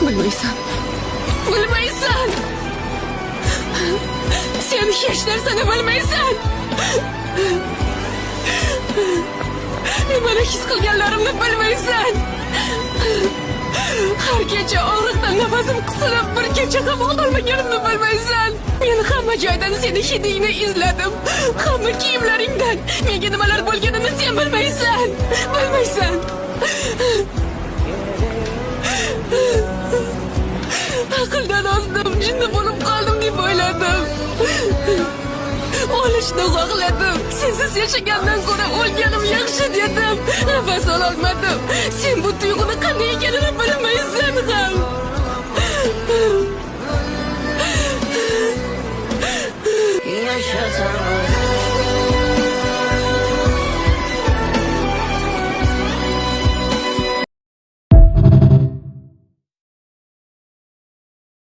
Bilmaysan. Bilmaysan. Sen hech narsani bilmaysan. Nimani his qilganlarimni bilmaysan. Har kecha og'riqdan nafasim qisilib, bir kecha ham uxlolmaganimni bilmaysan. Men hamma joydan seni hidingni izladim. Hamma kiyimlaringdan menga nimalar bo'lganini sen bilmaysan. Bilmaysan. Aqldan ozdim, jinni bo'lib qoldim deb o'yladim. O'lishni xohladim. Sensiz yashagandan ko'ra o'lganim yaxshi dedim. Nafas ololmadim. Sen bu tuyg'uni qanday ekanini bilmaysan ham.